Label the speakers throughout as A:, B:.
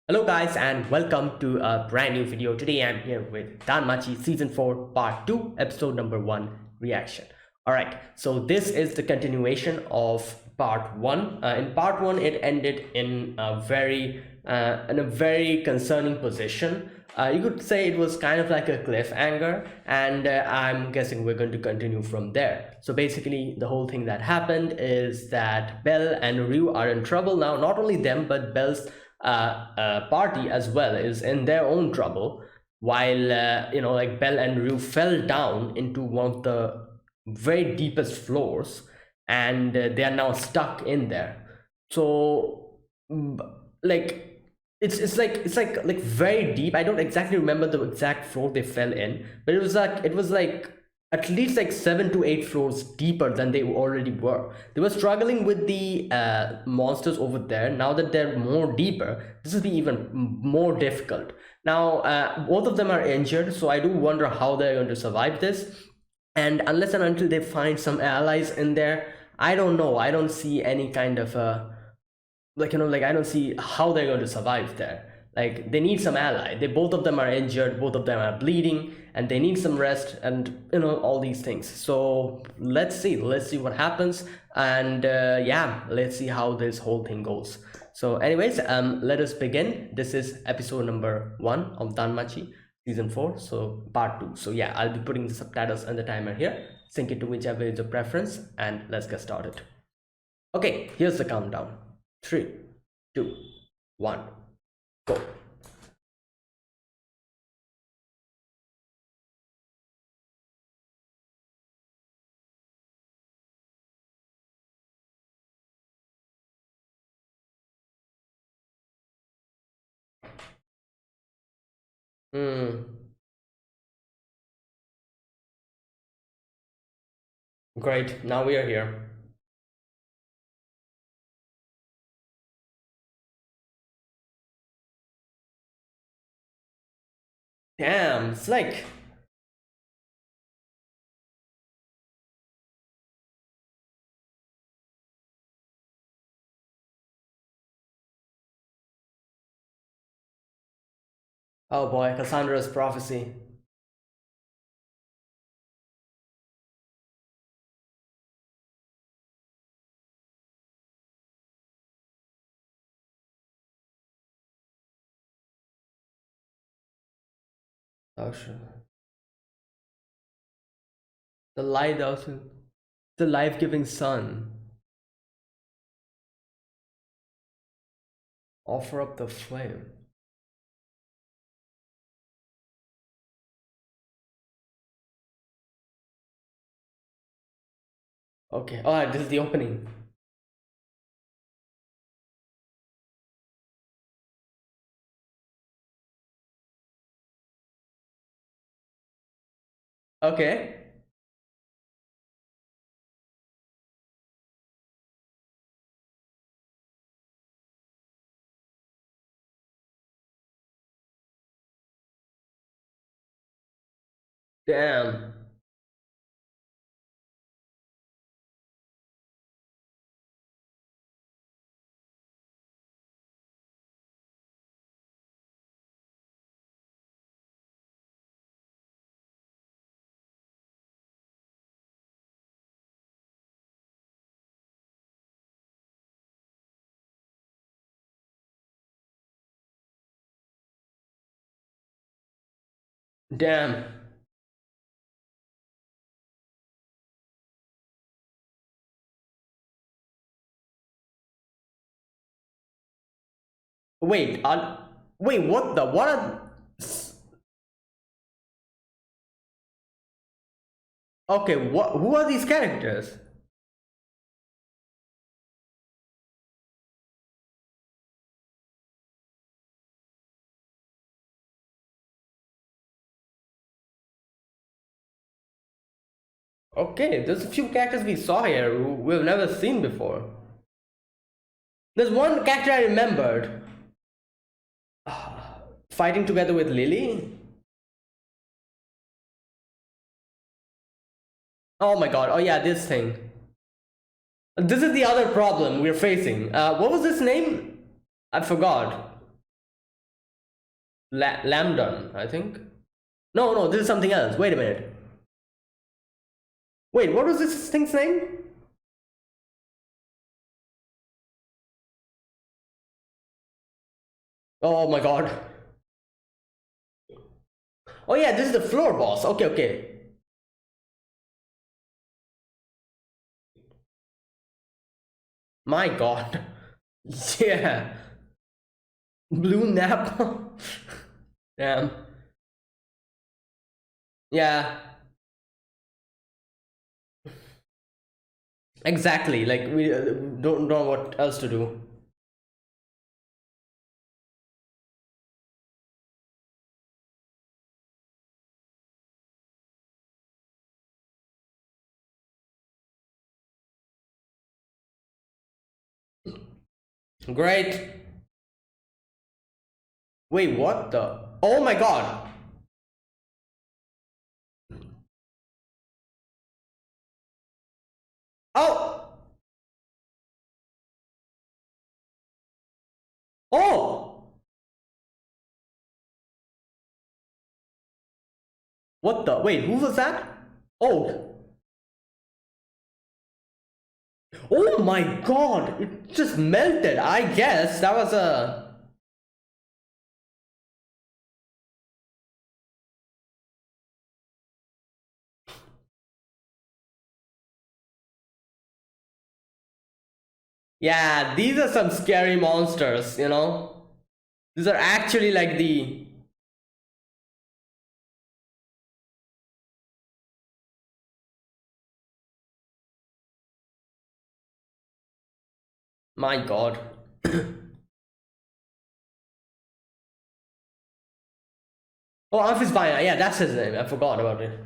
A: Hello guys and welcome to a brand new video. Today I'm here with Danmachi Season 4 Part 2 Episode number 1 Reaction. Alright, so this is the continuation of Part 1. In Part 1 it ended in a very concerning position. You could say it was kind of like a cliffhanger, and I'm guessing we're going to continue from there. So basically the whole thing that happened is that Belle and Ryu are in trouble now. Not only them, but Belle's party as well is in their own trouble, while like Belle and Rue fell down into one of the very deepest floors, and they are now stuck in there. So like it's like very deep. I don't exactly remember the exact floor they fell in, but it was like at least like 7 to 8 floors deeper than they already were. They were struggling with the monsters over there. Now that they're more deeper, this will be even more difficult. Now both of them are injured, so I do wonder how they're going to survive this. And unless and until they find some allies in there, I don't know. I don't see any kind of like I don't see how they're going to survive there. Like, they need some ally. They Both of them are injured, both of them are bleeding, and they need some rest, and all these things. So let's see what happens, and yeah, let's see how this whole thing goes. So anyways, let us begin. This is episode number 1 of Danmachi season 4, so part 2. So yeah, I'll be putting the subtitles and the timer here. Sync it to whichever is your preference, and let's get started. Okay, here's the countdown. 3, 2, 1, go. Great, now we are here. Damn, it's like... Oh boy, Cassandra's prophecy. Oh shit. The light also... The life-giving sun. Offer up the flame. Okay, oh, this is the opening. Okay. Damn. Damn. Wait, wait, what the... What are... Okay, what... Who are these characters? Okay, there's a few characters we saw here who we've never seen before. There's one character I remembered. Fighting together with Lily? Oh my god, oh yeah, this thing. This is the other problem we're facing. What was this name? I forgot. Lambdon, I think. No, no, this is something else. Wait a minute. Wait, what was this thing's name? Oh my god. Oh yeah, this is the floor boss. Okay, okay. My god. Yeah. Blue nap. Damn. Yeah. Exactly. Like we don't know what else to do. Great. Wait, what the? Oh my god. Oh. Oh. What the? Wait, who was that? Oh. Oh my god. It just melted. I guess that was a. Yeah, these are some scary monsters, you know? These are actually like the. My god. Oh, Amphisbaena. Yeah, that's his name. I forgot about it.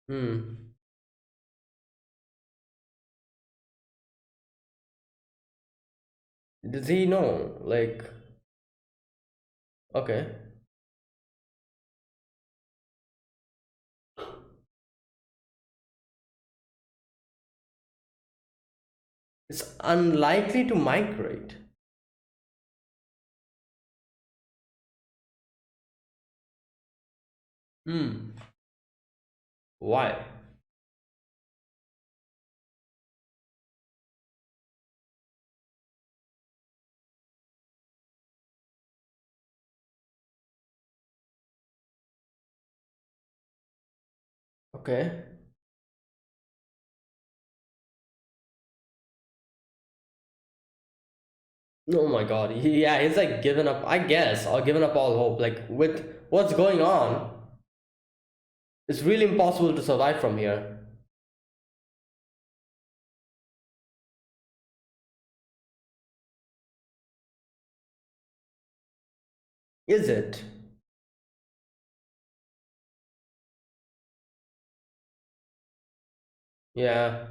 A: Hmm. Does he know? Like, okay. It's unlikely to migrate. Hmm. Why? Okay. Oh my god. Yeah, he's like given up, I guess, or given up all hope. Like, with what's going on, it's really impossible to survive from here. Is it? Yeah.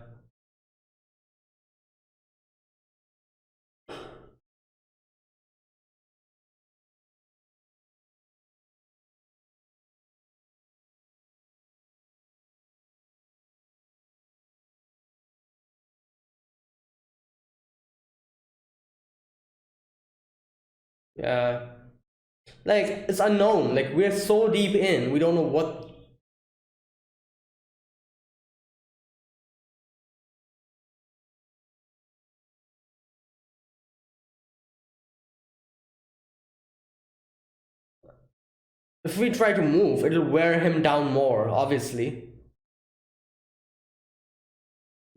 A: Yeah. Like, it's unknown. Like, we're so deep in, we don't know what. If we try to move, it'll wear him down more, obviously.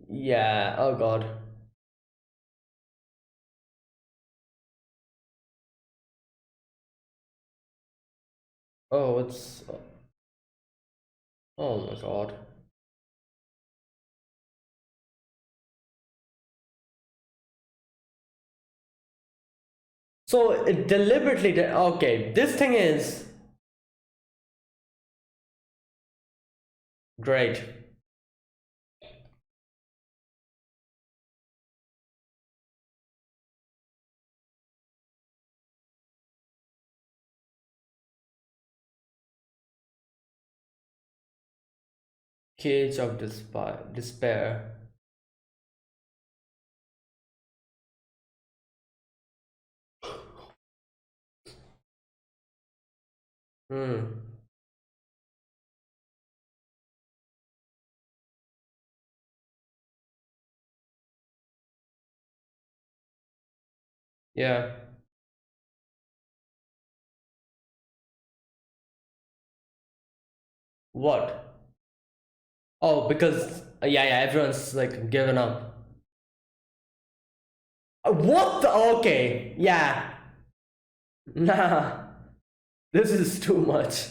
A: Yeah, oh god. Oh, it's. Oh my god. So it deliberately did. Okay, this thing is great. Cage of despair. Hmm. Yeah. What? Oh, because yeah, yeah, everyone's like given up. What? Okay, yeah. Nah, this is too much.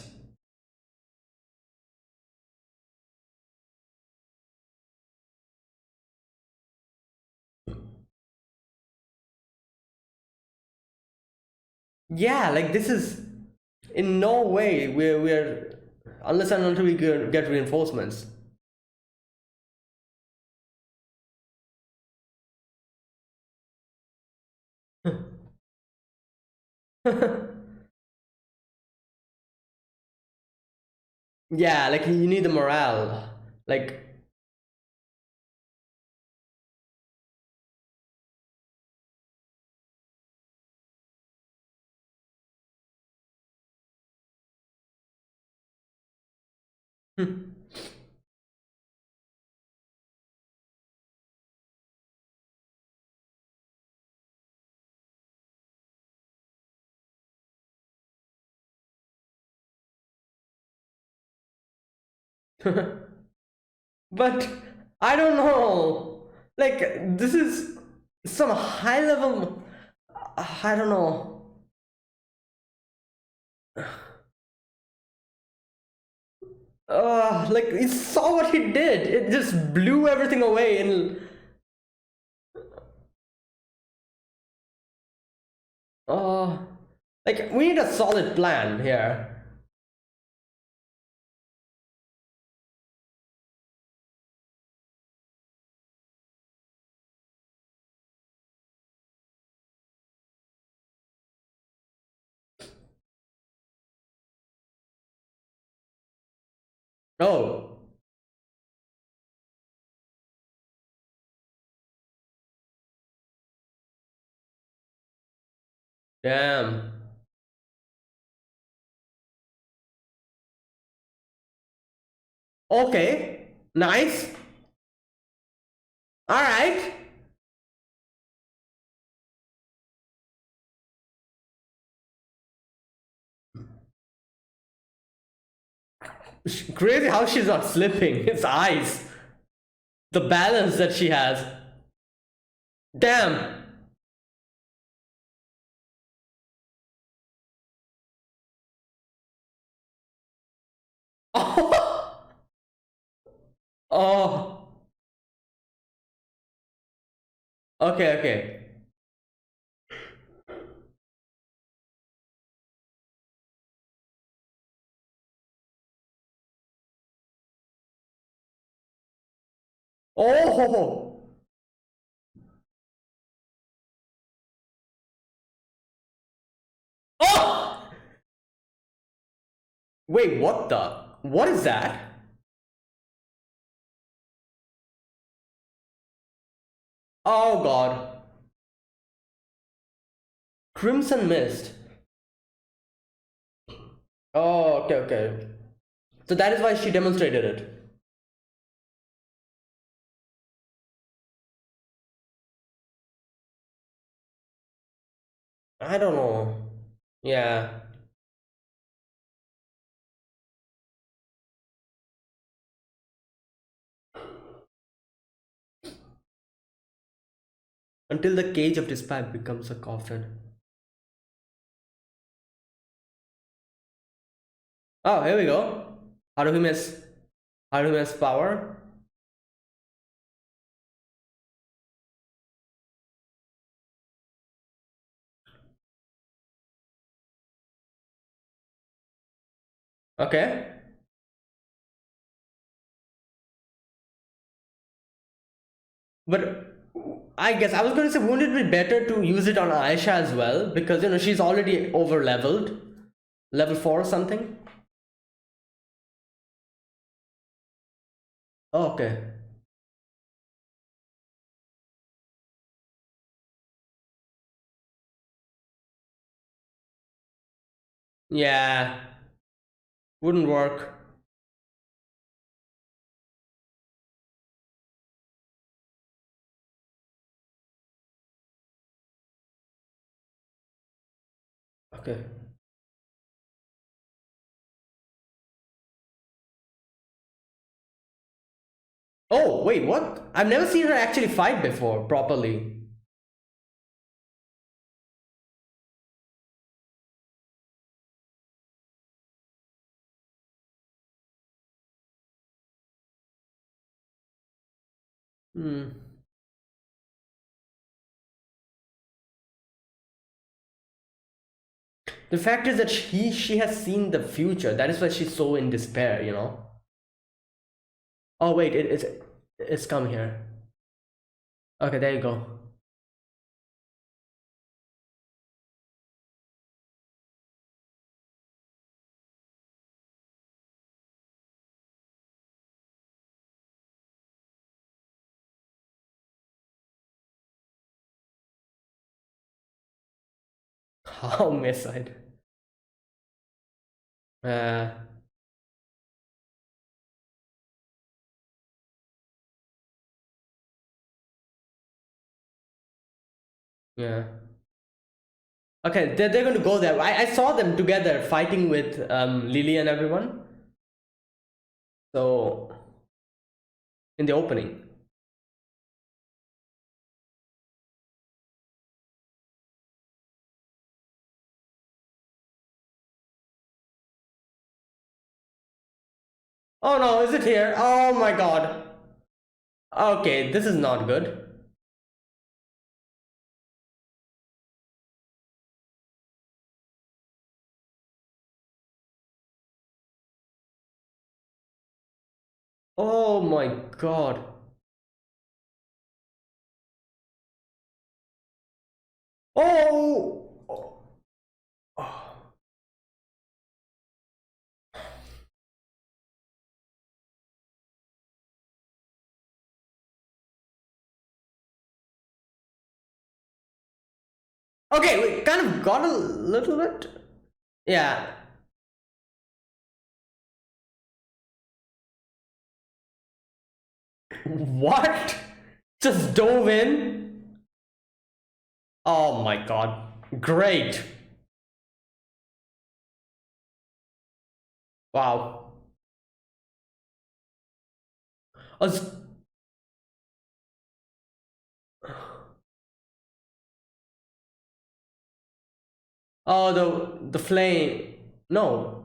A: Yeah, like this is in no way we're unless and until we get reinforcements. Yeah, like you need the morale. Like, but I don't know. Like this is some high level. I don't know. Like you saw what he did. It just blew everything away. And uh, like we need a solid plan here. Oh, damn. Okay, nice. All right. Crazy how she's not slipping. It's eyes. The balance that she has. Damn. Oh. Oh. Okay, okay. Oh. Oh. Wait, what the? What is that? Oh god. Crimson Mist. Oh, okay, okay. So that is why she demonstrated it. I don't know. Yeah. Until the cage of despair becomes a coffin. Oh, here we go. How do we miss? How do we miss power? Okay. But I guess I was going to say, wouldn't it be better to use it on Aisha as well? Because, she's already over leveled. Level 4 or something. Okay. Yeah, wouldn't work. Okay. Oh, wait, what? I've never seen her actually fight before properly. Hmm. The fact is that she has seen the future. That is why she's so in despair, you know? Oh, wait, it's come here. Okay, there you go. How missile? Uh, yeah. Okay, they're going to go there. I saw them together fighting with Lily and everyone. So, in the opening. Oh no, is it here? Oh my god. Okay, this is not good. Oh my god. Oh! Okay, we kind of got a little bit. Yeah. What? Just dove in? Oh my god. Great. Wow. Us- Oh, the flame. No.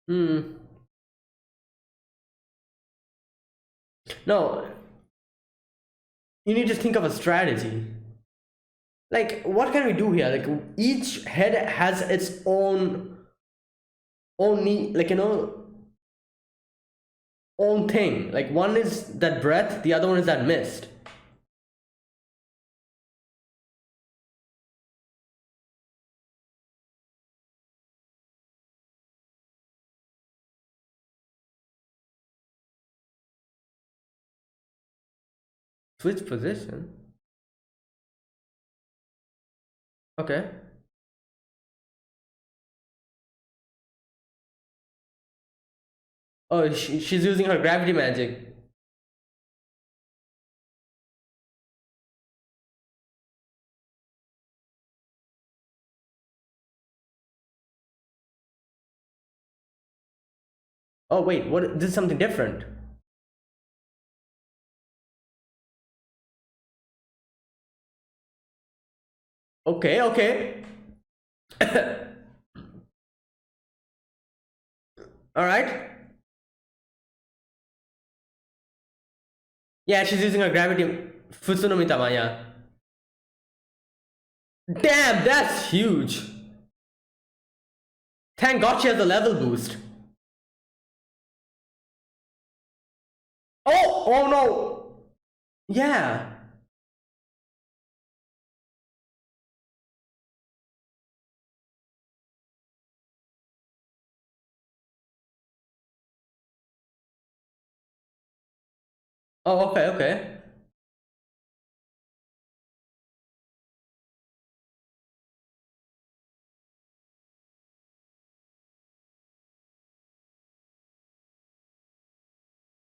A: Hmm. No. You need to think of a strategy. Like, what can we do here? Like, each head has its own need, like, own thing. Like, one is that breath, the other one is that mist. Switch position. Okay. Oh, she's using her gravity magic. Oh wait, what? This is something different. Okay, okay. All right. Yeah, she's using her gravity. Futsunomi Tama, yeah. Damn, that's huge. Thank God she has a level boost. Oh, oh no. Yeah. Oh, okay, okay.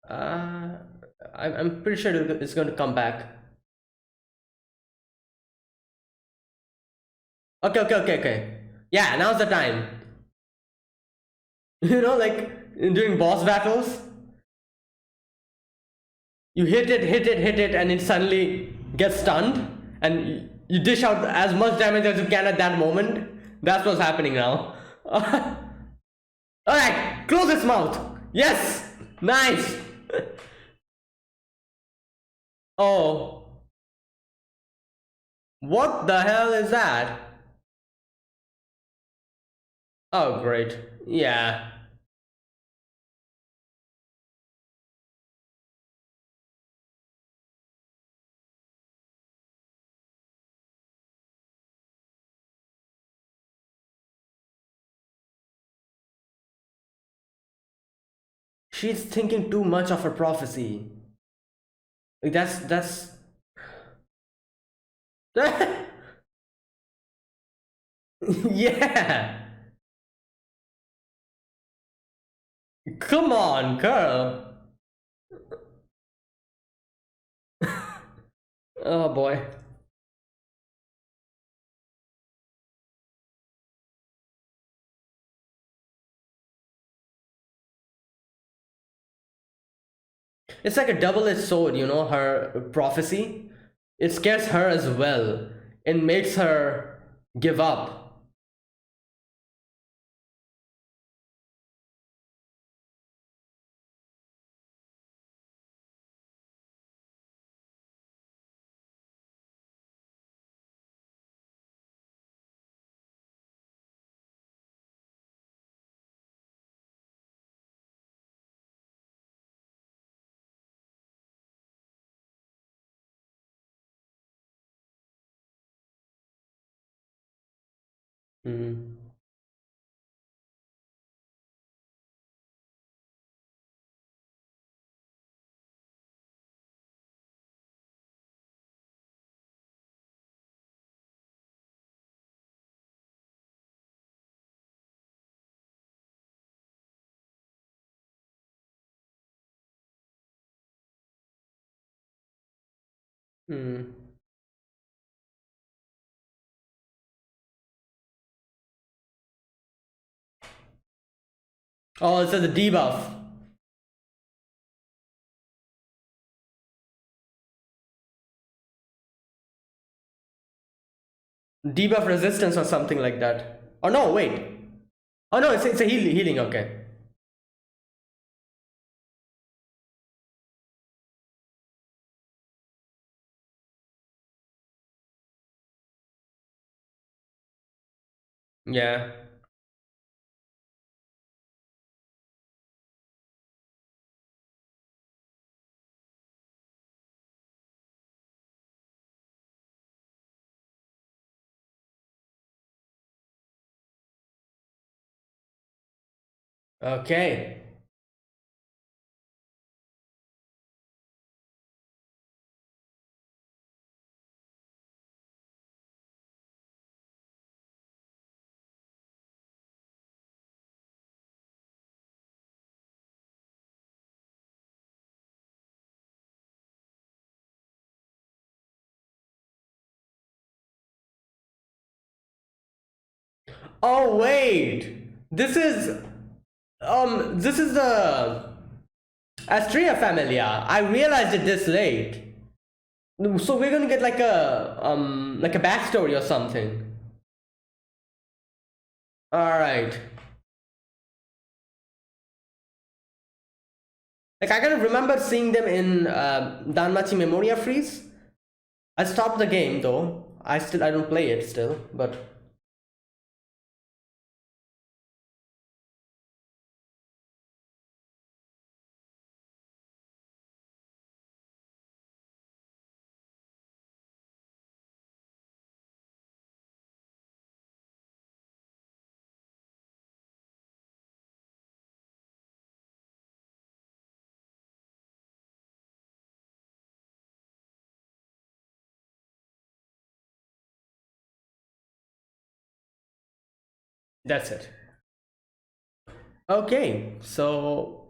A: Uh, I'm pretty sure it's going to come back. Okay, okay, okay, okay. Yeah, now's the time. You know, like during boss battles, you hit it, and it suddenly gets stunned, and you dish out as much damage as you can at that moment. That's what's happening now. Alright, close its mouth. Yes! Nice! Oh, what the hell is that? Oh, great. Yeah. She's thinking too much of her prophecy. Like, that's yeah. Come on, girl. Oh boy. It's like a double-edged sword, you know, her prophecy. It scares her as well. It makes her give up. Hmm. Hmm. Oh, it's a debuff. Debuff resistance or something like that. Oh no, wait. Oh no, it's a healing, okay. Yeah. Okay. Oh wait. This is the Astria Familia. I realized it this late. So we're gonna get like a backstory or something. Alright. Like I kind of remember seeing them in Danmachi Memoria Freeze. I stopped the game though. I don't play it still, but That's it. Okay, so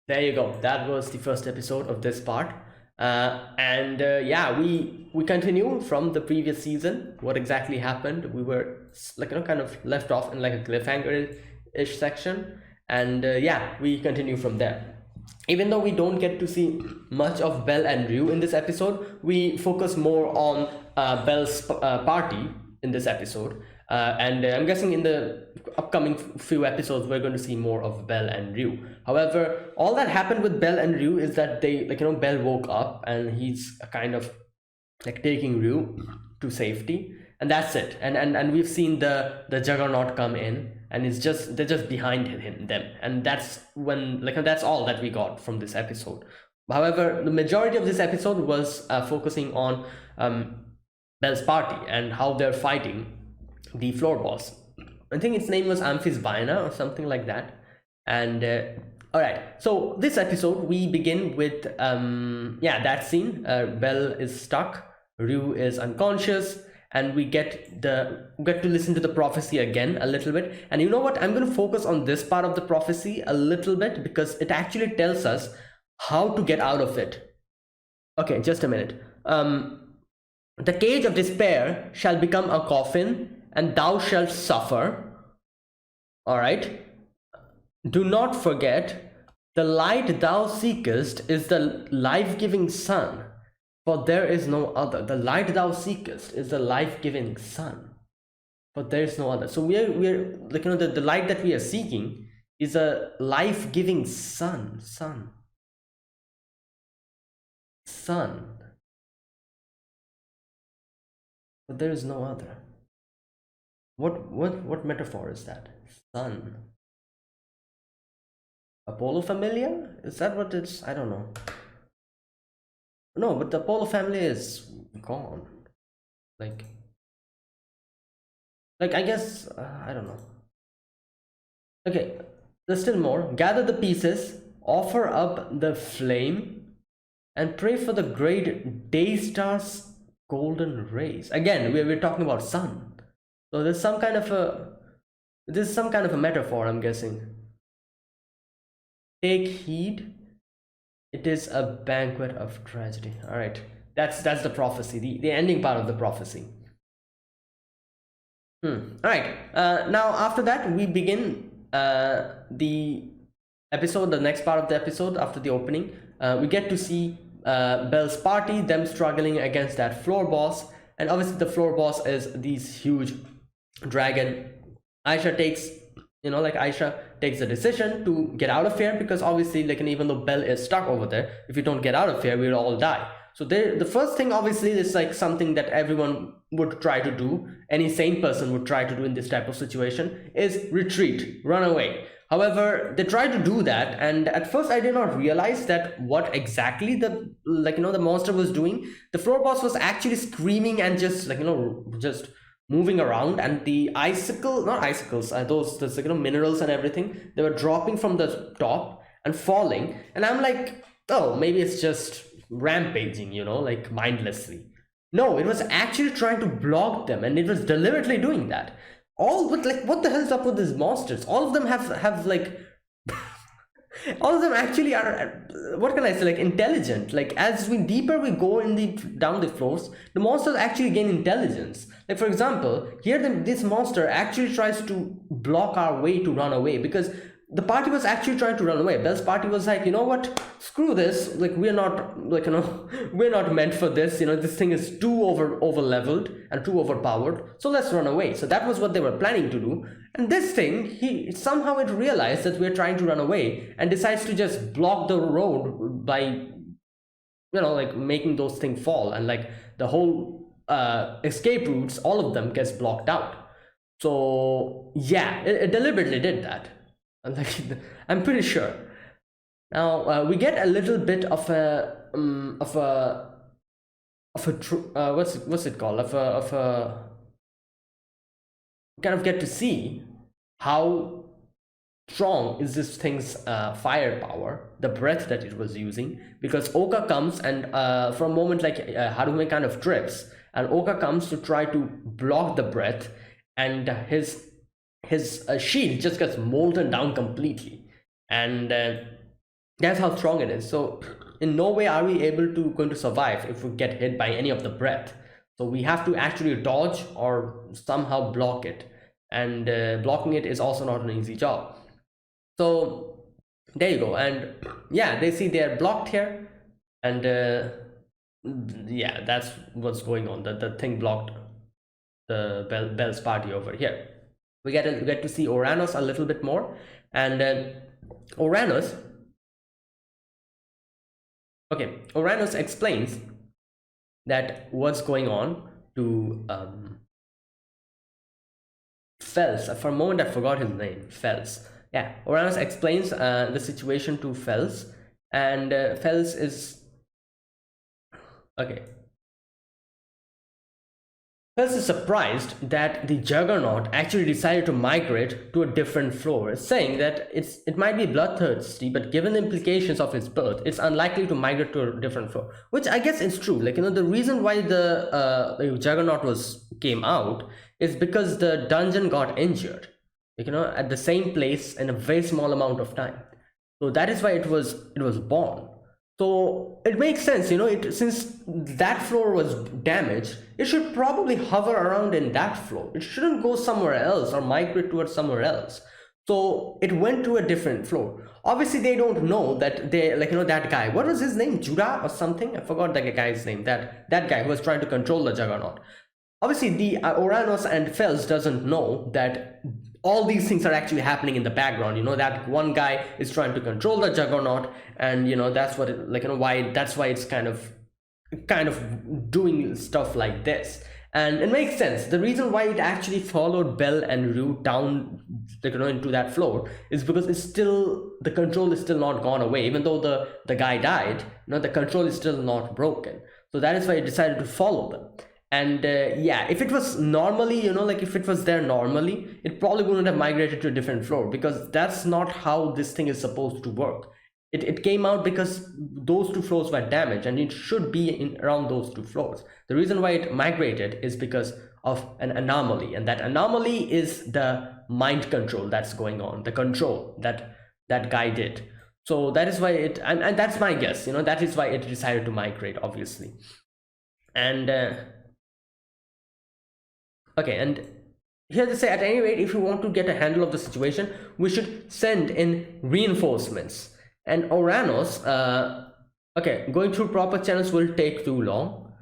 A: there you go. That was the first episode of this part. And yeah, we continue from the previous season. What exactly happened? We were like, kind of left off in like a cliffhanger-ish section, and yeah, we continue from there. Even though we don't get to see much of Belle and Ryu in this episode, we focus more on Belle's party in this episode. And I'm guessing in the upcoming few episodes, we're going to see more of Belle and Ryu. However, all that happened with Belle and Ryu is that they, Belle woke up and he's kind of like taking Ryu to safety, and that's it. And we've seen the Juggernaut come in, and they're just behind them, and that's when that's all that we got from this episode. However, the majority of this episode was focusing on Belle's party and how they're fighting the floor boss. I think its name was Amphisbaena or something like that. And all right, so this episode we begin with that scene. Belle is stuck, Ryu is unconscious, and we get to listen to the prophecy again a little bit. And you know what? I'm going to focus on this part of the prophecy a little bit because it actually tells us how to get out of it. Okay, just a minute. The cage of despair shall become a coffin, and thou shalt suffer. All right. Do not forget, the light thou seekest is the life-giving sun, for there is no other. The light thou seekest is the life-giving sun, but there is no other. So we're like, the light that we are seeking is a life-giving sun. But there is no other. What metaphor is that? Sun. Apollo familiar? Is that what it's? I don't know. No, but the Apollo family is gone. Like I guess I don't know. Okay, there's still more. Gather the pieces, offer up the flame, and pray for the great day star's golden rays. Again, we're talking about sun. So there's some kind of a metaphor, I'm guessing. Take heed, it is a banquet of tragedy. All right, that's the prophecy, the ending part of the prophecy. All right, now after that we begin the episode, the next part of the episode after the opening. We get to see Belle's party, them struggling against that floor boss, and obviously the floor boss is these huge dragon. Aisha takes the decision to get out of here, because obviously even though Belle is stuck over there, if you don't get out of here, we'll all die. So the first thing obviously is like something that everyone would try to do, any sane person would try to do in this type of situation, is retreat, run away. However, they tried to do that, and at first I did not realize that what exactly the monster was doing. The floor boss was actually screaming and just just moving around, and the those minerals and everything, they were dropping from the top and falling, and I'm like, oh, maybe it's just rampaging, like mindlessly. No, it was actually trying to block them, and it was deliberately doing that. What the hell's up with these monsters? All of them have like all of them actually are, what can I say, intelligent. As deeper we go down the floors, the monsters actually gain intelligence. For example, here this monster actually tries to block our way to run away, because the party was actually trying to run away. Belle's party was like, you know what, screw this, we're not we're not meant for this, this thing is too over leveled and too overpowered, so let's run away. So that was what they were planning to do. And this thing, somehow it realized that we're trying to run away and decides to just block the road by making those things fall, and the whole escape routes, all of them gets blocked out. So yeah, it deliberately did that. I'm pretty sure. Now we get a little bit of a what's it called? Kind of get to see how strong is this thing's firepower, the breath that it was using, because Oka comes and for a moment Harume kind of trips, and Oka comes to try to block the breath, and his his shield just gets molten down completely, and that's how strong it is. So in no way are we going to survive if we get hit by any of the breath. So we have to actually dodge or somehow block it, and blocking it is also not an easy job. So there you go. And yeah, they see they're blocked here, and yeah, that's what's going on. The thing blocked the Bell's party over here. We get to see Oranos a little bit more, and Oranos explains that what's going on to Fels. For a moment I forgot his name. Fels. Yeah, Oranos explains the situation to Fels, and Fels is okay. Fels is surprised that the Juggernaut actually decided to migrate to a different floor, saying that it might be bloodthirsty, but given the implications of its birth, it's unlikely to migrate to a different floor. Which I guess is true. Like, the reason why the Juggernaut came out is because the dungeon got injured, at the same place in a very small amount of time. So that is why it was born. So it makes sense, since that floor was damaged, it should probably hover around in that floor. It shouldn't go somewhere else or migrate towards somewhere else. So it went to a different floor. Obviously, they don't know that that guy, what was his name? Judah or something? I forgot that guy's name. That guy who was trying to control the Juggernaut. Obviously, the Oranos and Fels doesn't know that all these things are actually happening in the background. That one guy is trying to control the Juggernaut, and that's what that's why it's kind of doing stuff like this. And it makes sense. The reason why it actually followed Bell and Rue down into that floor is because the control is still not gone away. Even though the guy died, the control is still not broken. So that is why it decided to follow them. And yeah, if it was normally, if it was there normally, it probably wouldn't have migrated to a different floor, because that's not how this thing is supposed to work. It came out because those two floors were damaged, and it should be around those two floors. The reason why it migrated is because of an anomaly, and that anomaly is the mind control that's going on, the control that guy did. So that is why and that's my guess, that is why it decided to migrate, obviously. And okay, and here they say, at any rate, if you want to get a handle of the situation, we should send in reinforcements. And Oranos, okay, going through proper channels will take too long.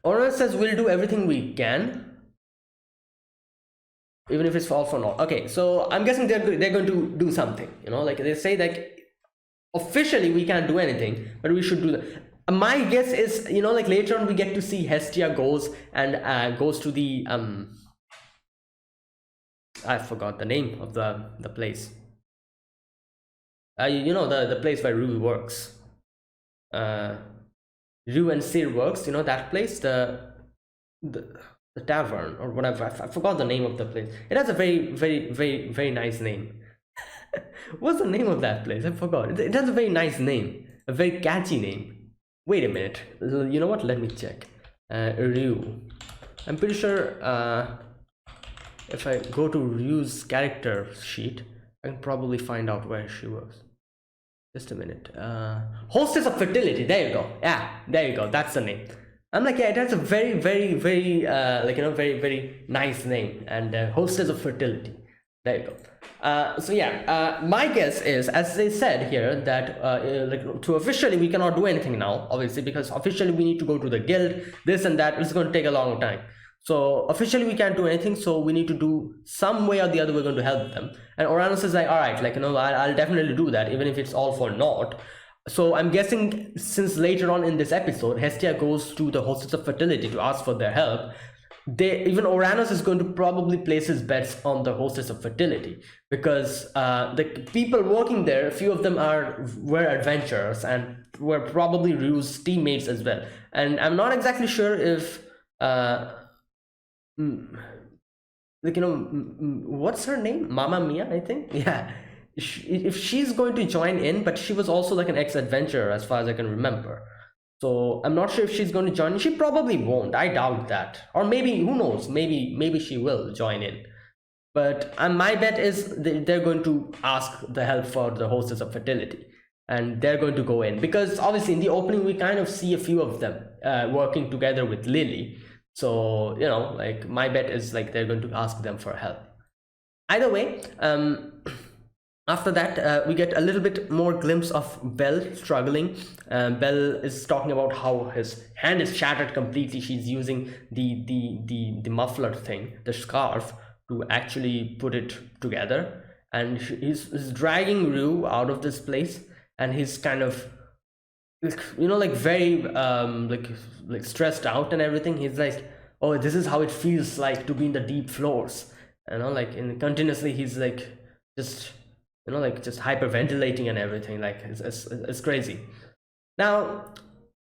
A: Oranos says we'll do everything we can, even if it's all for naught. Okay, so I'm guessing they're going to do something. They say that officially we can't do anything, but we should do that. My guess is, later on we get to see Hestia goes to the I forgot the name of the place. The place where Rue works. Rue and Sir works. That place, the tavern or whatever. I forgot the name of the place. It has a very, very, very, very nice name. What's the name of that place? I forgot. It has a very nice name, a very catchy name. Wait a minute. You know what? Let me check. Rue. I'm pretty sure if I go to Rue's character sheet, I can probably find out where she works. Just a minute. Hostess of Fertility. There you go. Yeah, there you go. That's the name. I'm like, yeah, that's a very, very, very, very, very nice name. And Hostess of Fertility. There you go. So yeah, my guess is, as they said here, that to officially we cannot do anything now, obviously, because officially we need to go to the guild, this and that. It's going to take a long time. So officially we can't do anything, so we need to do some way or the other. We're going to help them. And Oranos is like, all right, I'll definitely do that, even if it's all for naught. So I'm guessing, since later on in this episode, Hestia goes to the Hostess of Fertility to ask for their help, even Oranos is going to probably place his bets on the Hostess of Fertility, because the people working there, a few of them were adventurers and were probably Rue's teammates as well. And I'm not exactly sure if what's her name? Mama Mia, I think. Yeah, if she's going to join in, but she was also like an ex-adventurer as far as I can remember. So I'm not sure if she's going to join. She probably won't. I doubt that. Or maybe, who knows? Maybe she will join in. But my bet is they're going to ask the help for the hostess of fertility, and they're going to go in, because obviously in the opening we kind of see a few of them working together with Lily. So like my bet is like they're going to ask them for help. Either way, after that, we get a little bit more glimpse of Belle struggling. Belle is talking about how his hand is shattered completely. She's using the muffler thing, the scarf, to actually put it together. And he's dragging Rue out of this place, and he's kind of like very like stressed out and everything. He's like, oh, this is how it feels like to be in the deep floors, like continuously he's like just like just hyperventilating and everything. Like it's crazy. Now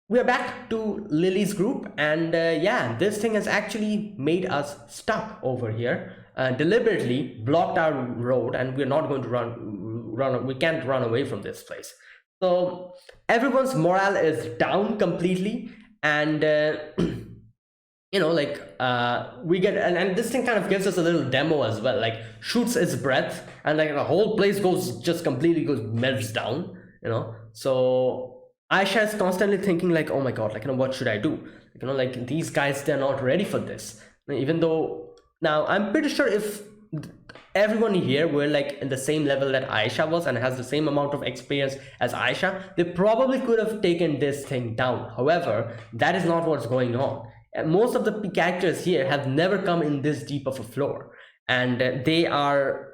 A: we are back to Lily's group, and yeah, this thing has actually made us stuck over here, deliberately blocked our road, and we're not going to run. We can't run away from this place. So everyone's morale is down completely, and we get, and this thing kind of gives us a little demo as well, like shoots its breath, and like the whole place completely melts down. So Aisha is constantly thinking like, oh my god, like what should I do? Like these guys, they're not ready for this. Even though now I'm pretty sure if everyone here were like in the same level that Aisha was and has the same amount of experience as Aisha, they probably could have taken this thing down. However, that is not what's going on. Most of the characters here have never come in this deep of a floor, and they are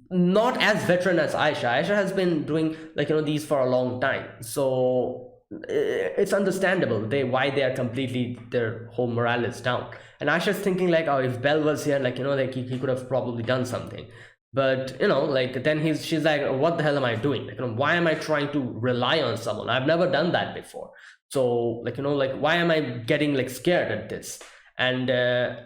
A: not as veteran as Aisha. Aisha has been doing these for a long time, so it's understandable why they are completely, their whole morale is down. And Aisha's thinking like, oh, if Belle was here, like he could have probably done something. But then she's like, what the hell am I doing? Why am I trying to rely on someone? I've never done that before. So why am I getting scared at this? And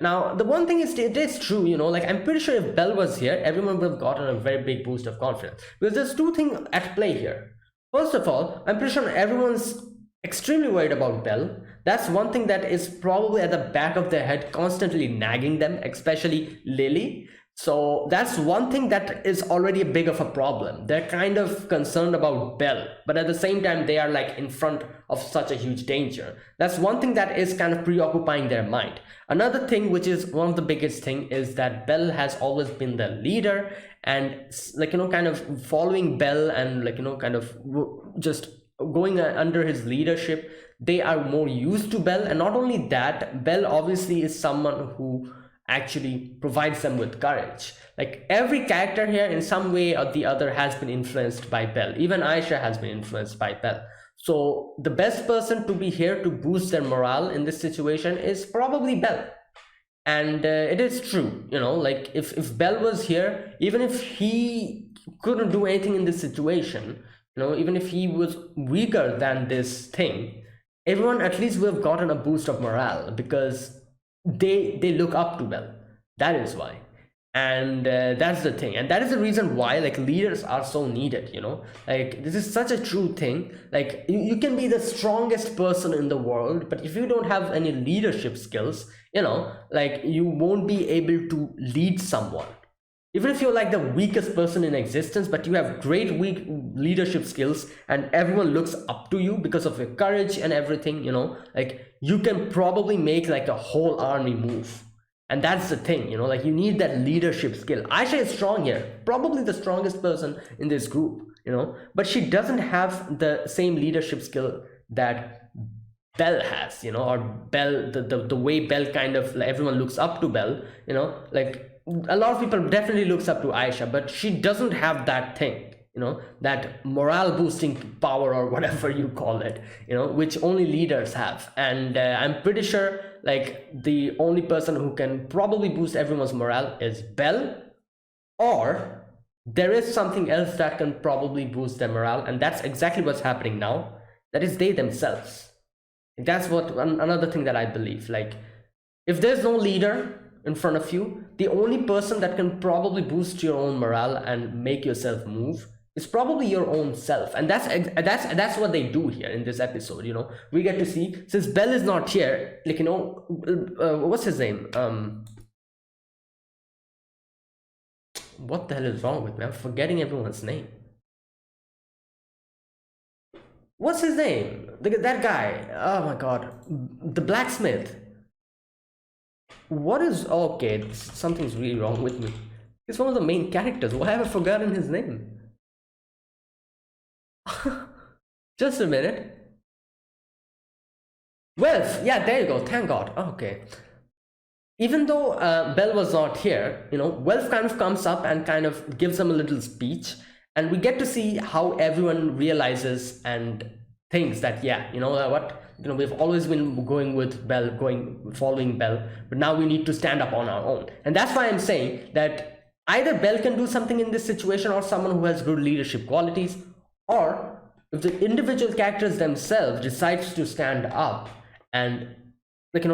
A: now the one thing is, it is true, I'm pretty sure if Belle was here, everyone would have gotten a very big boost of confidence, because there's two things at play here. First of all, I'm pretty sure everyone's extremely worried about Belle. That's one thing that is probably at the back of their head, constantly nagging them, especially Lily. So that's one thing that is already a big of a problem. They're kind of concerned about Belle, but at the same time, they are in front of such a huge danger. That's one thing that is kind of preoccupying their mind. Another thing, which is one of the biggest thing, is that Belle has always been the leader, and kind of following Belle and kind of just going under his leadership. They are more used to Belle, and not only that, Belle obviously is someone who actually provides them with courage. Every character here in some way or the other has been influenced by Belle. Even Aisha has been influenced by Belle. So the best person to be here to boost their morale in this situation is probably Belle. And it is true, if Belle was here, even if he couldn't do anything in this situation, even if he was weaker than this thing, everyone at least would have gotten a boost of morale, because they look up to Belle. That is why. And that's the thing, and that is the reason why leaders are so needed. This is such a true thing. You can be the strongest person in the world, but if you don't have any leadership skills, you won't be able to lead someone. Even if you're the weakest person in existence, but you have great leadership skills and everyone looks up to you because of your courage and everything, you can probably make a whole army move. And that's the thing, you need that leadership skill. Aisha is strong here, probably the strongest person in this group, but she doesn't have the same leadership skill that Belle has, or Belle, the way Belle kind of, everyone looks up to Belle, a lot of people definitely looks up to Aisha, but she doesn't have that thing, that morale boosting power, or whatever you call it, which only leaders have. And I'm pretty sure the only person who can probably boost everyone's morale is Belle, or there is something else that can probably boost their morale, and that's exactly what's happening now. That is they themselves. That's what another thing that I believe. If there's no leader in front of you, the only person that can probably boost your own morale and make yourself move is probably your own self. And that's what they do here in this episode. We get to see, since Belle is not here, what's his name, What the hell is wrong with me? I'm forgetting everyone's name. What's his name? That guy. Oh my god. The blacksmith. What is... okay, something's really wrong with me. He's one of the main characters. Why have I forgotten his name? Just a minute. Welf. Yeah, there you go. Thank God. Okay. Even though Belle was not here, Welf kind of comes up and kind of gives them a little speech, and we get to see how everyone realizes and thinks that, yeah, what, we've always been going with Belle, following Belle, but now we need to stand up on our own. And that's why I'm saying that either Belle can do something in this situation, or someone who has good leadership qualities, or if the individual characters themselves decides to stand up and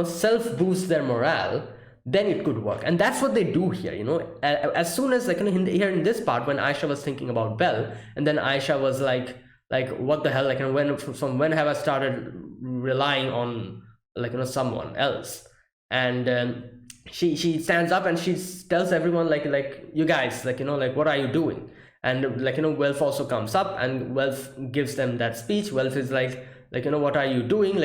A: self boost their morale, then it could work. And that's what they do here. As soon as here in this part, when Aisha was thinking about Belle, and then Aisha was like what the hell, when have I started relying on someone else? And she stands up and she tells everyone you guys, what are you doing? And Welf also comes up, and Welf gives them that speech. Welf is what are you doing?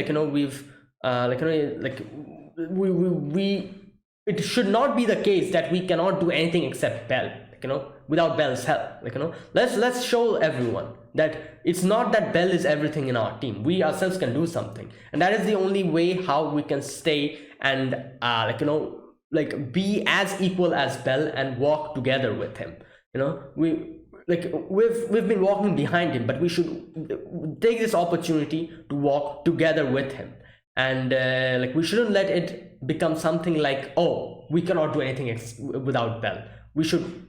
A: We it should not be the case that we cannot do anything except Belle, without Belle's help. Let's show everyone that it's not that Belle is everything in our team. We ourselves can do something, and that is the only way how we can stay and be as equal as Belle and walk together with him. We've been walking behind him, but we should take this opportunity to walk together with him. And we shouldn't let it become something like, oh, we cannot do anything without Belle. We should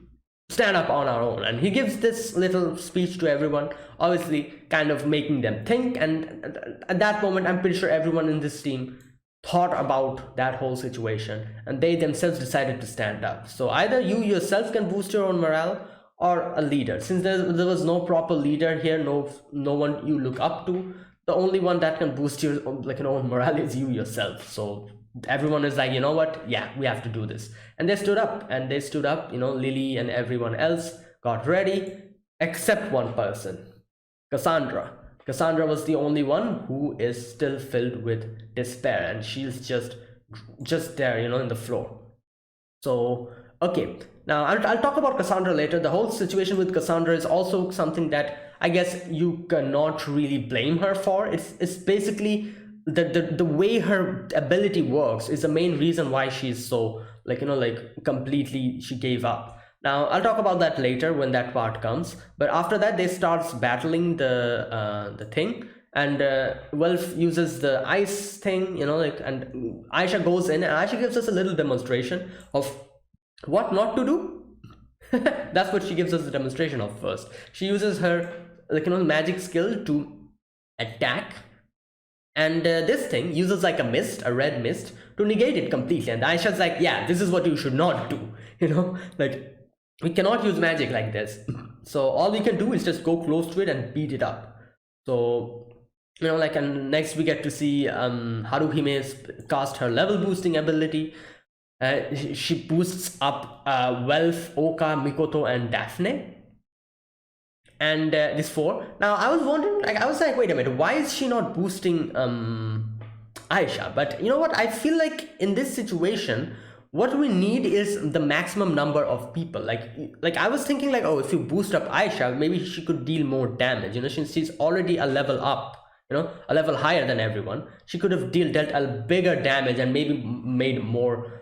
A: stand up on our own. And he gives this little speech to everyone, obviously kind of making them think. And at that moment, I'm pretty sure everyone in this team thought about that whole situation, and they themselves decided to stand up. So either you yourself can boost your own morale, or a leader. Since there was no proper leader here, no one you look up to, the only one that can boost your own morale is you yourself. So everyone is like, what, yeah, we have to do this. And they stood up, Lily and everyone else got ready, except one person, Cassandra. Cassandra was the only one who is still filled with despair, and she's just there, in the floor. So okay, now I'll talk about Cassandra later. The whole situation with Cassandra is also something that I guess you cannot really blame her for. It's basically the way her ability works is the main reason why she's so completely she gave up. Now I'll talk about that later when that part comes. But after that, they starts battling the thing, and Welf uses the ice thing, and Aisha goes in, and Aisha gives us a little demonstration of what not to do. That's what she gives us the demonstration of first. She uses her magic skill to attack, and this thing uses a mist, a red mist, to negate it completely. And Aisha's like, yeah, this is what you should not do. We cannot use magic like this. So all we can do is just go close to it and beat it up. So and next we get to see Haruhime cast her level boosting ability. She boosts up Welf, Oka, Mikoto, and Daphne. And this 4. Now I was wondering, I was like, wait a minute, why is she not boosting Aisha? But you know what? I feel like in this situation, what we need is the maximum number of people. I was thinking oh, if you boost up Aisha, maybe she could deal more damage. Since she's already a level up, a level higher than everyone, she could have dealt a bigger damage and maybe made more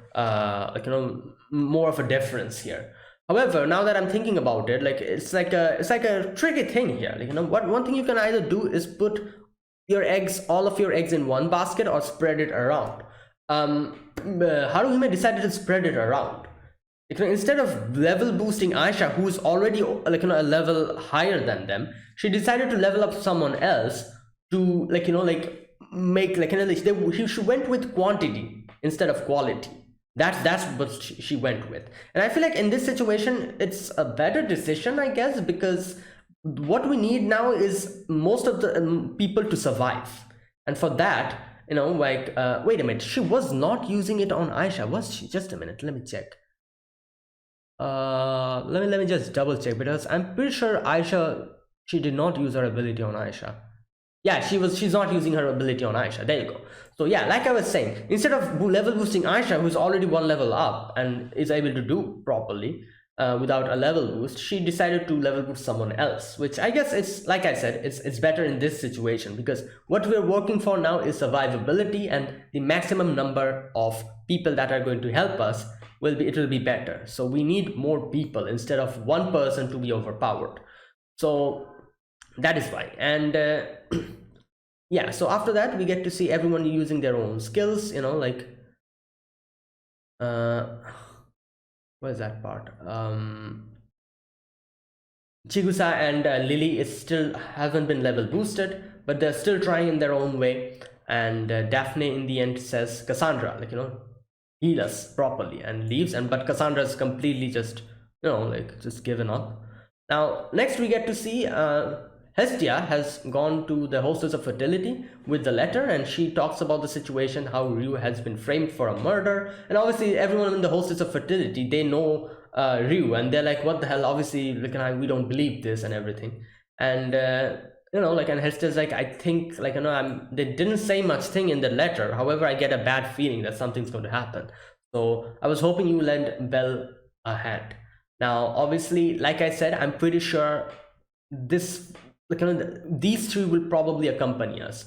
A: more of a difference here. However, now that I'm thinking about it, it's like a tricky thing here. One thing you can either do is put your eggs, all of your eggs in one basket, or spread it around. Haruhime decided to spread it around. Instead of level boosting Aisha, who's already a level higher than them, she decided to level up someone else to make she went with quantity instead of quality. That's what she went with. And I feel like in this situation it's a better decision, I guess, because what we need now is most of the people to survive. And for that, wait a minute, she was not using it on Aisha, was she? Just a minute, let me check. Let me just double check, because I'm pretty sure Aisha, she did not use her ability on Aisha. Yeah, she's not using her ability on Aisha. There you go. So yeah, like I was saying, instead of level boosting Aisha, who's already one level up and is able to do properly without a level boost, she decided to level boost someone else, which I guess it's, like I said, it's better in this situation, because what we're working for now is survivability, and the maximum number of people that are going to help us will be better. So we need more people instead of one person to be overpowered. So that is why. And yeah, so after that we get to see everyone using their own skills, you know, like where's that part? Chigusa and Lily is still haven't been level boosted, but they're still trying in their own way. And Daphne in the end says, Cassandra, like, you know, heal us properly, and leaves. And but Cassandra's completely just, you know, like just given up. Now next we get to see Hestia has gone to the Hostess of Fertility with the letter, and she talks about the situation, how Ryu has been framed for a murder. And obviously everyone in the Hostess of Fertility, they know Ryu, and they're like, what the hell, obviously, like, we don't believe this and everything. And you know, like, and Hestia's like, I think, like, you know, they didn't say much thing in the letter, however I get a bad feeling that something's going to happen, so I was hoping you lend Belle a hand. Now obviously, like I said, I'm pretty sure this, like, you know, these three will probably accompany us,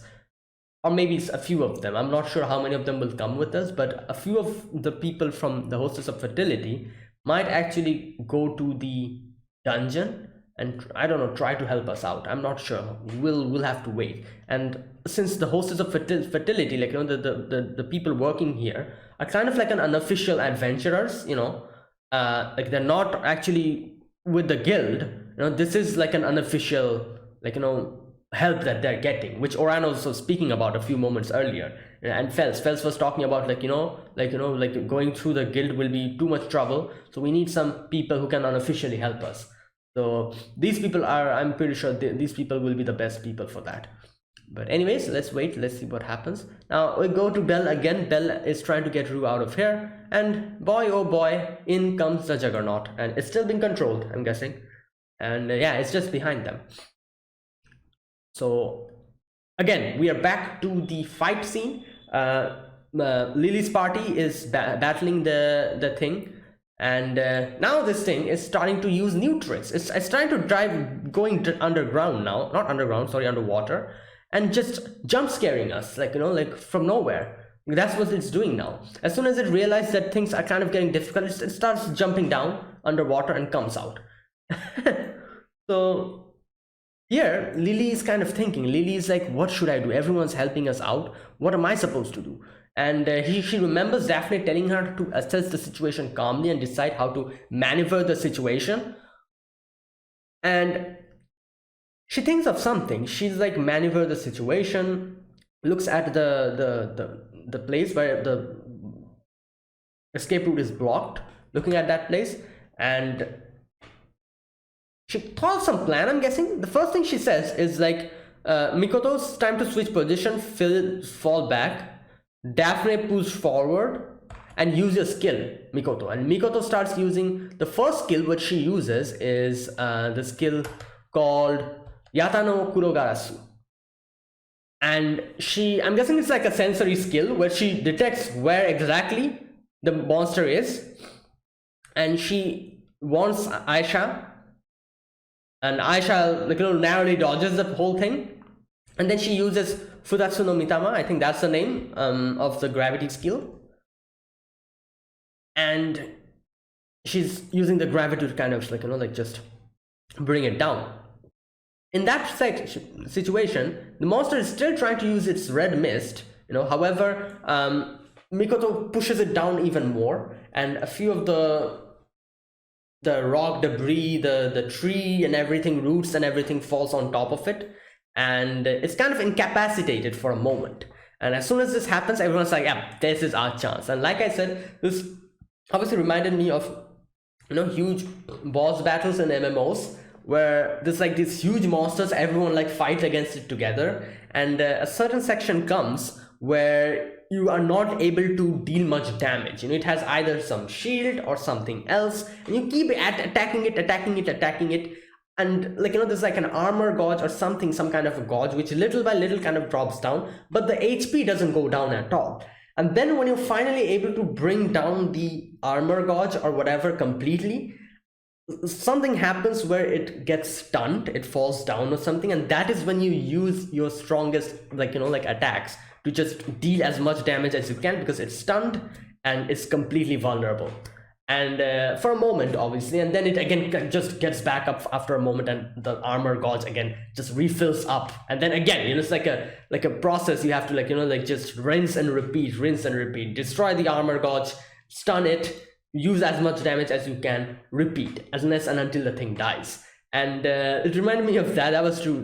A: or maybe a few of them. I'm not sure how many of them will come with us, but a few of the people from the Hostess of Fertility might actually go to the dungeon and, I don't know, try to help us out. I'm not sure. We'll have to wait. And since the Hostess of Fertility, like, you know, the people working here are kind of like an unofficial adventurers, you know, like they're not actually with the guild, you know, this is like an unofficial, like, you know, help that they're getting, which Orano was speaking about a few moments earlier. And Fels was talking about, like, you know, like going through the guild will be too much trouble, so we need some people who can unofficially help us. So these people are, I'm pretty sure these people will be the best people for that. But anyways, let's wait, let's see what happens. Now we go to Belle again. Belle is trying to get Rue out of here, and boy oh boy, in comes the Juggernaut, and it's still being controlled, I'm guessing. And yeah, it's just behind them. So again, we are back to the fight scene. Lily's party is battling the thing, and now this thing is starting to use new tricks. It's trying to going underground now, not underground, sorry, underwater, and just jump scaring us, like, you know, like from nowhere. That's what it's doing now. As soon as it realizes that things are kind of getting difficult, it starts jumping down underwater and comes out. So here, Lily is kind of thinking. Lily is like, what should I do? Everyone's helping us out. What am I supposed to do? And she remembers Daphne telling her to assess the situation calmly and decide how to maneuver the situation. And she thinks of something. She's like, maneuver the situation, looks at the place where the escape route is blocked, looking at that place, and she thought some plan, I'm guessing. The first thing she says is like, Mikoto's time to switch position, fall back. Daphne pulls forward and use your skill, Mikoto. And Mikoto starts using the first skill, which she uses is the skill called Yata no Kurogarasu. And I'm guessing it's like a sensory skill where she detects where exactly the monster is. And she warns Aisha, and Aisha, like, you know, narrowly dodges the whole thing. And then she uses Futatsu no Mitama, I think that's the name of the gravity skill. And she's using the gravity to kind of, like, you know, like just bring it down. In that situation, the monster is still trying to use its red mist, you know. However, Mikoto pushes it down even more, and a few of the rock debris, the tree and everything, roots and everything falls on top of it, and it's kind of incapacitated for a moment. And as soon as this happens, everyone's like, yeah, this is our chance. And like I said, this obviously reminded me of, you know, huge boss battles in MMOs, where there's like these huge monsters, everyone like fights against it together, and a certain section comes where you are not able to deal much damage. It has either some shield or something else, and you keep attacking it, and there's like an armor gauge or something, some kind of a gauge, which little by little kind of drops down, but the HP doesn't go down at all. And then when you're finally able to bring down the armor gauge or whatever completely, something happens where it gets stunned, it falls down or something, and that is when you use your strongest attacks to just deal as much damage as you can, because it's stunned and it's completely vulnerable. And for a moment, obviously, and then it again just gets back up after a moment, and the armor gauge again just refills up, and then again, it's like a process. You have to just rinse and repeat, destroy the armor gauge, stun it, use as much damage as you can, repeat unless and until the thing dies. And it reminded me of that. That was true.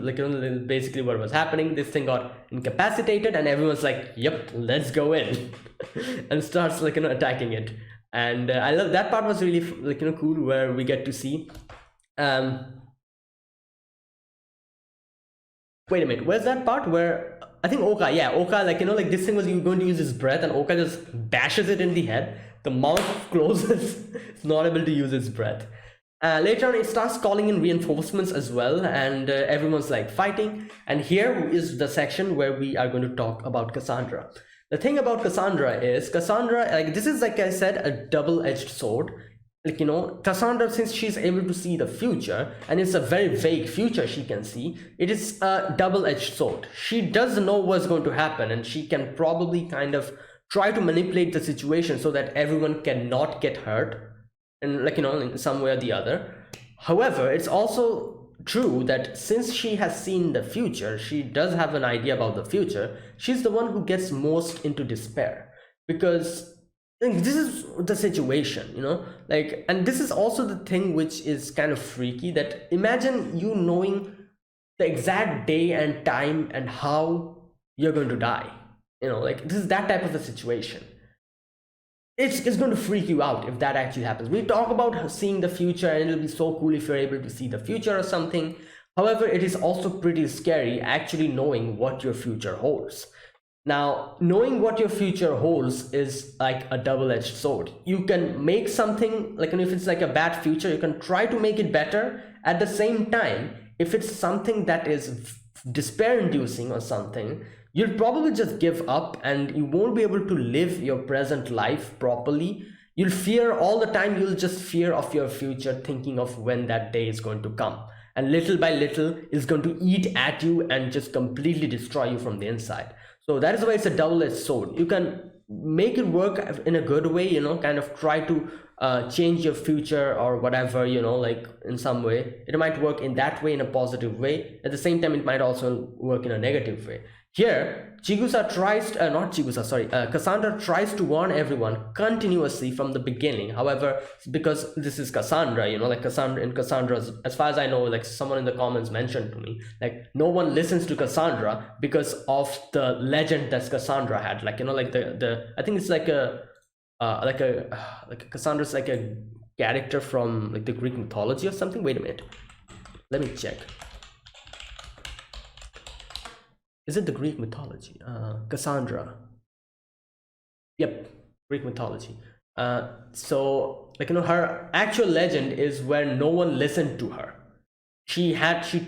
A: Basically what was happening. This thing got incapacitated, and everyone's like, "Yep, let's go in," and starts attacking it. And I love that part. Was really cool, where we get to see. Wait a minute. Where's that part where I think Oka? Yeah, Oka. This thing was going to use his breath, and Oka just bashes it in the head. The mouth closes. It's not able to use its breath. Later on, it starts calling in reinforcements as well, and everyone's fighting. And here is the section where we are going to talk about Cassandra. The thing about Cassandra is, this is, like I said, a double-edged sword. Cassandra, since she's able to see the future, and it's a very vague future she can see, it is a double-edged sword. She does know what's going to happen, and she can probably kind of try to manipulate the situation so that everyone cannot get hurt, and in some way or the other. However, it's also true that since she has seen the future, she does have an idea about the future. She's the one who gets most into despair, because this is the situation, and this is also the thing which is kind of freaky, that imagine you knowing the exact day and time and how you're going to die. This is that type of a situation. It's going to freak you out if that actually happens. We talk about seeing the future, and it'll be so cool if you're able to see the future or something. However, it is also pretty scary actually knowing what your future holds. Now, knowing what your future holds is like a double-edged sword. You can make something, if it's like a bad future, you can try to make it better. At the same time, if it's something that is despair-inducing or something, you'll probably just give up, and you won't be able to live your present life properly. You'll fear all the time. You'll just fear of your future, thinking of when that day is going to come. And little by little, it's going to eat at you and just completely destroy you from the inside. So that is why it's a double-edged sword. You can make it work in a good way, kind of try to change your future or whatever, in some way. It might work in that way, in a positive way. At the same time, it might also work in a negative way. Here, Cassandra tries to warn everyone continuously from the beginning. However, because this is Cassandra, Cassandra's, as far as I know, someone in the comments mentioned to me, no one listens to Cassandra because of the legend that Cassandra had. I think it's Cassandra's like a character from the Greek mythology or something. Wait a minute, let me check. Is it the Greek mythology? Cassandra. Yep, Greek mythology. So her actual legend is where no one listened to her. She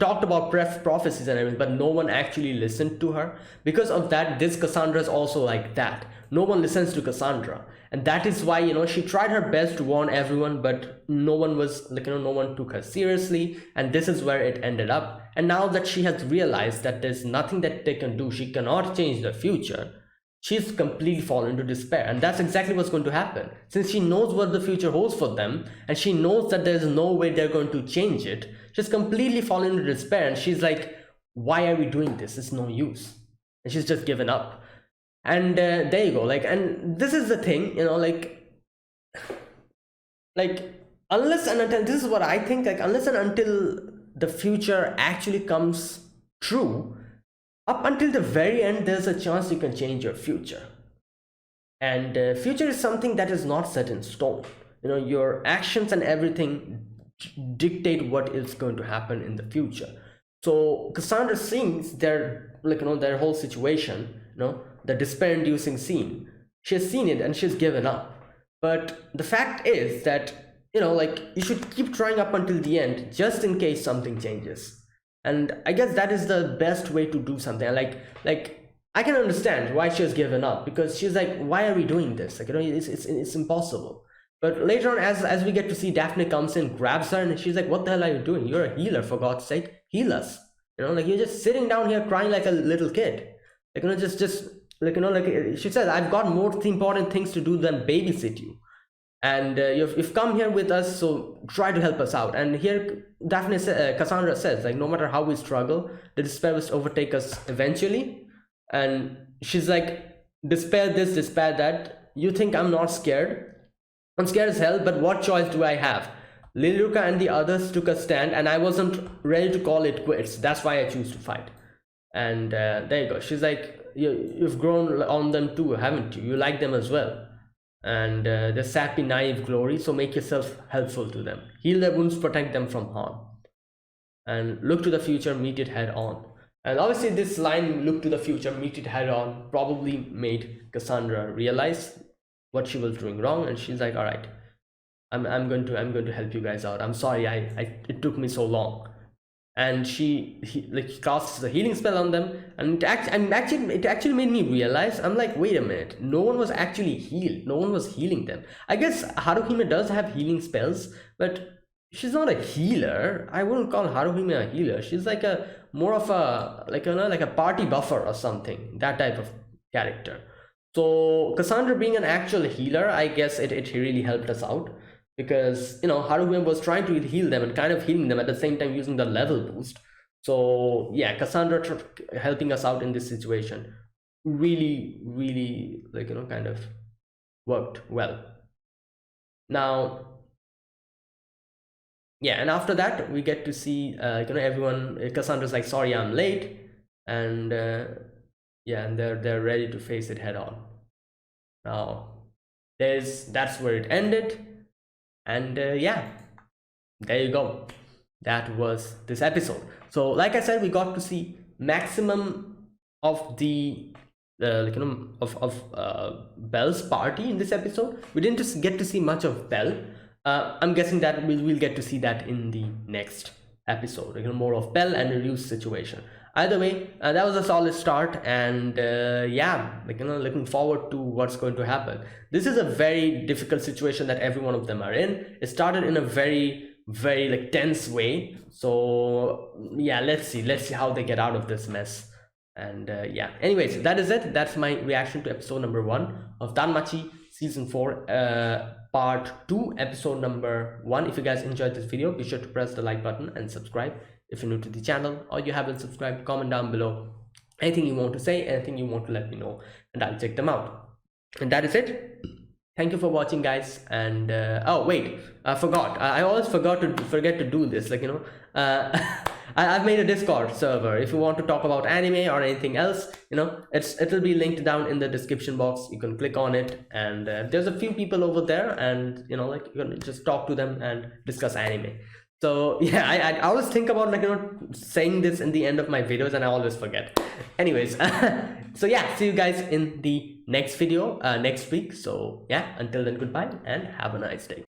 A: talked about prophecies and everything, but no one actually listened to her. Because of that, this Cassandra is also like that. No one listens to Cassandra, and that is why she tried her best to warn everyone, but no one was no one took her seriously, and this is where it ended up. And now that she has realized that there's nothing that they can do, she cannot change the future, she's completely fallen into despair. And that's exactly what's going to happen, since she knows what the future holds for them, and she knows that there's no way they're going to change it. She's completely fallen into despair, and she's like, why are we doing this? It's no use. And she's just given up. And there you go. And this is the thing, unless and until, this is what I think, unless and until the future actually comes true, up until the very end, there's a chance you can change your future. And future is something that is not set in stone. Your actions and everything dictate what is going to happen in the future. So Cassandra sees their whole situation, the despair-inducing scene. She has seen it and she's given up. But the fact is that, like, you should keep trying up until the end, just in case something changes. And I guess that is the best way to do something. Like I can understand why she has given up, because she's like, why are we doing this? Like, it's impossible. But later on, as we get to see, Daphne comes in, grabs her, and she's like, what the hell are you doing? You're a healer, for God's sake. Heal us. Like, you're just sitting down here crying like a little kid. Like, just like, like she says, I've got more important things to do than babysit you. And you've come here with us, so try to help us out. And here Cassandra says, like, no matter how we struggle, the despair will overtake us eventually. And she's like, despair this, despair that. You think I'm not scared? I'm scared as hell, but what choice do I have? Liluka and the others took a stand, and I wasn't ready to call it quits. That's why I choose to fight. And there you go. She's like, you've grown on them too, haven't you? You like them as well. And they're sappy, naive glory, so make yourself helpful to them. Heal their wounds, protect them from harm. And look to the future, meet it head on. And obviously this line, look to the future, meet it head on, probably made Cassandra realize what she was doing wrong. And she's like, all right, I'm going to help you guys out. I'm sorry, it took me so long. And she casts a healing spell on them, and it actually made me realize, I'm like, wait a minute, no one was actually healed, no one was healing them. I guess Haruhime does have healing spells, but she's not a healer. I wouldn't call Haruhime a healer. She's like more of a like a party buffer or something, that type of character. So Cassandra being an actual healer, I guess it really helped us out. Because Haruhime was trying to heal them and kind of healing them at the same time using the level boost. So yeah, Cassandra helping us out in this situation really kind of worked well. Now yeah, and after that we get to see everyone. Cassandra's like, sorry I'm late, and yeah, and they're ready to face it head on. Now that's where it ended. And yeah, there you go. That was this episode. So like I said, we got to see maximum of the Belle's party in this episode. We didn't just get to see much of Belle. I'm guessing that we'll get to see that in the next episode, more of Belle and Ryu's situation. Either way, that was a solid start, and yeah, looking forward to what's going to happen. This is a very difficult situation that every one of them are in. It started in a very tense way, so yeah, let's see how they get out of this mess. And yeah, anyways, that is it. That's my reaction to episode number 1 of Danmachi season 4 part 2, episode number 1. If you guys enjoyed this video, be sure to press the like button and subscribe if you're new to the channel, or you haven't subscribed. Comment down below anything you want to say, anything you want to let me know, and I'll check them out. And that is it. Thank you for watching, guys. And oh wait, I forgot. I always forget to do this. I've made a Discord server. If you want to talk about anime or anything else, it'll be linked down in the description box. You can click on it, and there's a few people over there, and you can just talk to them and discuss anime. So yeah, I always think about saying this in the end of my videos, and I always forget. Anyways, so yeah, see you guys in the next video next week. So yeah, until then, goodbye and have a nice day.